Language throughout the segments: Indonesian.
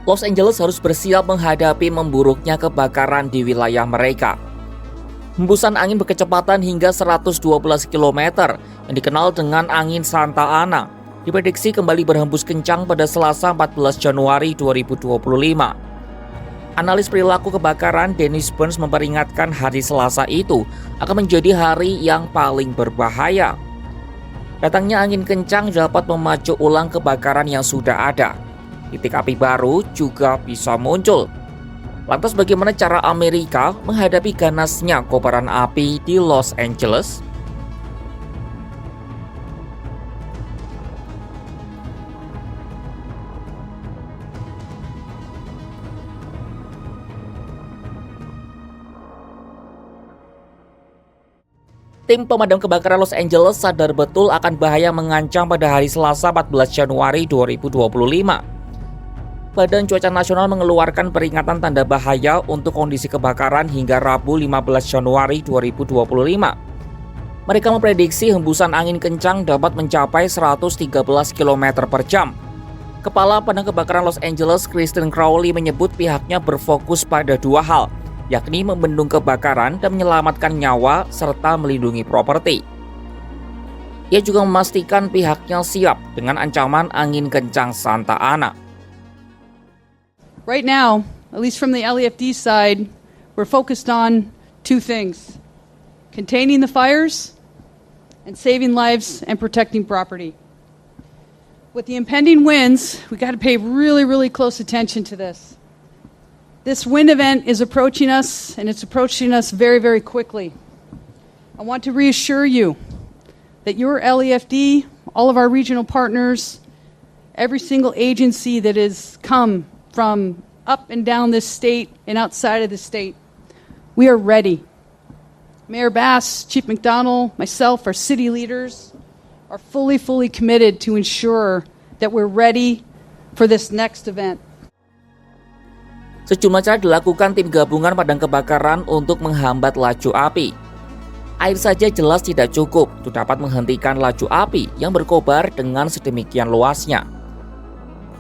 Los Angeles harus bersiap menghadapi memburuknya kebakaran di wilayah mereka. Hembusan angin berkecepatan hingga 112 km yang dikenal dengan angin Santa Ana diprediksi kembali berhembus kencang pada Selasa 14 Januari 2025. Analis Perilaku Kebakaran Dennis Burns memperingatkan hari Selasa itu akan menjadi hari yang paling berbahaya. Datangnya angin kencang dapat memacu ulang kebakaran yang sudah ada. Titik api baru juga bisa muncul. Lantas bagaimana cara Amerika menghadapi ganasnya kobaran api di Los Angeles? Tim pemadam kebakaran Los Angeles sadar betul akan bahaya mengancam pada hari Selasa 14 Januari 2025. Badan Cuaca Nasional mengeluarkan peringatan tanda bahaya untuk kondisi kebakaran hingga Rabu 15 Januari 2025. Mereka memprediksi hembusan angin kencang dapat mencapai 113 km per jam. Kepala Padang Kebakaran Los Angeles, Kristen Crowley, menyebut pihaknya berfokus pada dua hal, yakni membendung kebakaran dan menyelamatkan nyawa serta melindungi properti. Ia juga memastikan pihaknya siap dengan ancaman angin kencang Santa Ana. Right now, at least from the LEFD side, we're focused on two things: containing the fires and saving lives and protecting property. With the impending winds, we got to pay really close attention to this. This wind event is approaching us, and it's approaching us very quickly. I want to reassure you that your LEFD, all of our regional partners, every single agency that has come from up and down this state and outside of the state, we are ready. Mayor Bass, Chief McDonald, myself, our city leaders are fully committed to ensure that we're ready for this next event. Sejumlah cara dilakukan tim gabungan padang kebakaran untuk menghambat laju api. Air saja jelas tidak cukup untuk dapat menghentikan laju api yang berkobar dengan sedemikian luasnya.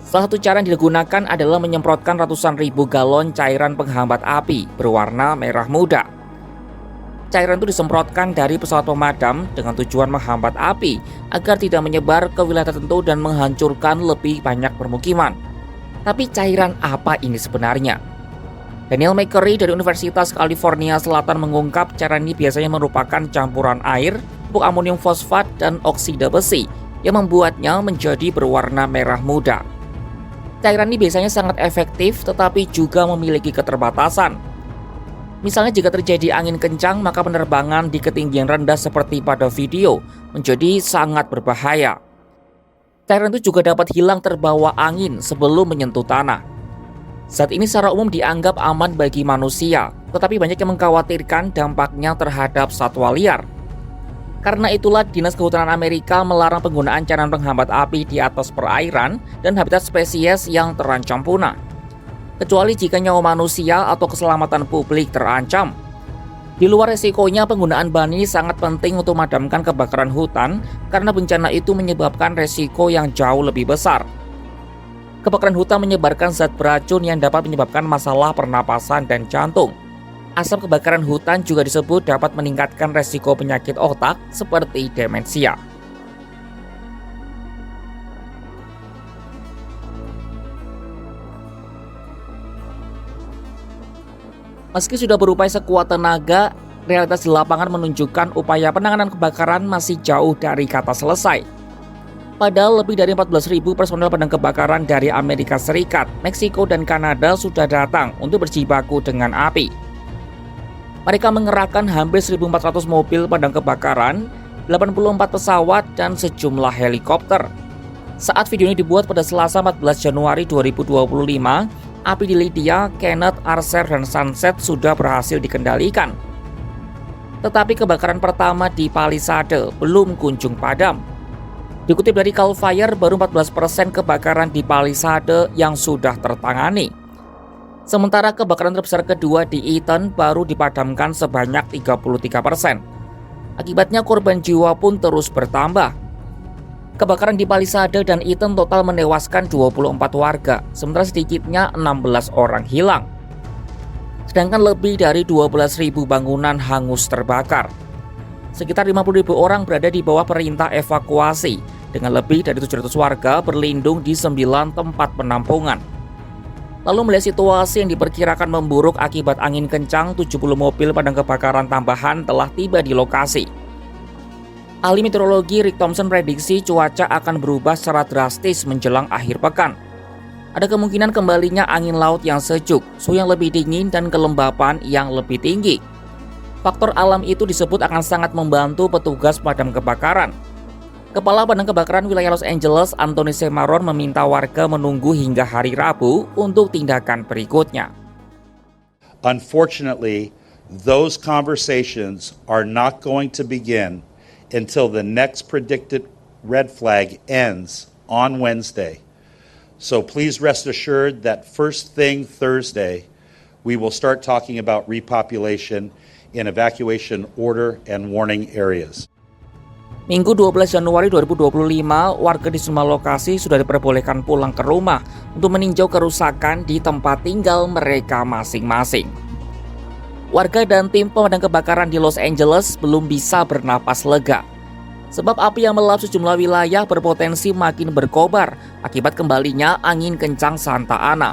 Salah satu cara yang digunakan adalah menyemprotkan ratusan ribu galon cairan penghambat api berwarna merah muda. Cairan itu disemprotkan dari pesawat pemadam dengan tujuan menghambat api agar tidak menyebar ke wilayah tertentu dan menghancurkan lebih banyak permukiman. Tapi cairan apa ini sebenarnya? Daniel McCurry dari Universitas California Selatan mengungkap cairan ini biasanya merupakan campuran air, pupuk amonium fosfat, dan oksida besi yang membuatnya menjadi berwarna merah muda. Cairan ini biasanya sangat efektif tetapi juga memiliki keterbatasan. Misalnya jika terjadi angin kencang, maka penerbangan di ketinggian rendah seperti pada video menjadi sangat berbahaya. Cairan itu juga dapat hilang terbawa angin sebelum menyentuh tanah. Zat ini secara umum dianggap aman bagi manusia, tetapi banyak yang mengkhawatirkan dampaknya terhadap satwa liar. Karena itulah Dinas Kehutanan Amerika melarang penggunaan cairan penghambat api di atas perairan dan habitat spesies yang terancam punah, kecuali jika nyawa manusia atau keselamatan publik terancam. Di luar resikonya, penggunaan bahan ini sangat penting untuk memadamkan kebakaran hutan karena bencana itu menyebabkan resiko yang jauh lebih besar. Kebakaran hutan menyebarkan zat beracun yang dapat menyebabkan masalah pernapasan dan jantung. Asap kebakaran hutan juga disebut dapat meningkatkan resiko penyakit otak seperti demensia. Meski sudah berupaya sekuat tenaga, realitas di lapangan menunjukkan upaya penanganan kebakaran masih jauh dari kata selesai. Padahal lebih dari 14.000 personel pemadam kebakaran dari Amerika Serikat, Meksiko, dan Kanada sudah datang untuk berjibaku dengan api. Mereka mengerahkan hampir 1.400 mobil pemadam kebakaran, 84 pesawat, dan sejumlah helikopter. Saat video ini dibuat pada Selasa 14 Januari 2025, api di Lydia, Kenneth, Archer, dan Sunset sudah berhasil dikendalikan. Tetapi kebakaran pertama di Palisade belum kunjung padam. Dikutip dari Cal Fire, baru 14% kebakaran di Palisade yang sudah tertangani. Sementara kebakaran terbesar kedua di Eaton baru dipadamkan sebanyak 33%. Akibatnya korban jiwa pun terus bertambah. Kebakaran di Palisade dan Iten total menewaskan 24 warga, sementara sedikitnya 16 orang hilang. Sedangkan lebih dari 12.000 bangunan hangus terbakar. Sekitar 50.000 orang berada di bawah perintah evakuasi, dengan lebih dari 700 warga berlindung di 9 tempat penampungan. Lalu melihat situasi yang diperkirakan memburuk akibat angin kencang, 70 mobil pemadam kebakaran tambahan telah tiba di lokasi. Ahli meteorologi Rick Thompson prediksi cuaca akan berubah secara drastis menjelang akhir pekan. Ada kemungkinan kembalinya angin laut yang sejuk, suhu yang lebih dingin, dan kelembapan yang lebih tinggi. Faktor alam itu disebut akan sangat membantu petugas pemadam kebakaran. Kepala Pemadam Kebakaran wilayah Los Angeles, Anthony Semaron, meminta warga menunggu hingga hari Rabu untuk tindakan berikutnya. Unfortunately, those conversations are not going to begin until the next predicted red flag ends on Wednesday. So please rest assured that first thing Thursday, we will start talking about repopulation in evacuation order and warning areas. Minggu 12 Januari 2025, warga di semua lokasi sudah diperbolehkan pulang ke rumah untuk meninjau kerusakan di tempat tinggal mereka masing-masing. Warga dan tim pemadam kebakaran di Los Angeles belum bisa bernapas lega, sebab api yang melahap sejumlah wilayah berpotensi makin berkobar akibat kembalinya angin kencang Santa Ana.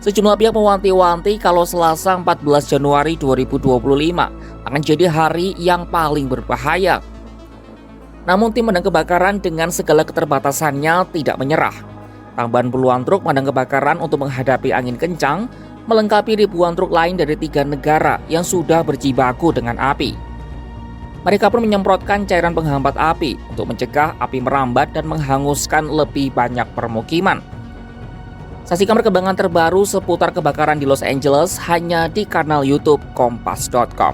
Sejumlah pihak mewanti-wanti kalau Selasa 14 Januari 2025 akan jadi hari yang paling berbahaya. Namun tim pemadam kebakaran dengan segala keterbatasannya tidak menyerah. Tambahan puluhan truk pemadam kebakaran untuk menghadapi angin kencang melengkapi ribuan truk lain dari 3 negara yang sudah berjibaku dengan api. Mereka pun menyemprotkan cairan penghambat api untuk mencegah api merambat dan menghanguskan lebih banyak permukiman. Saksikan perkembangan terbaru seputar kebakaran di Los Angeles hanya di kanal YouTube Kompas.com.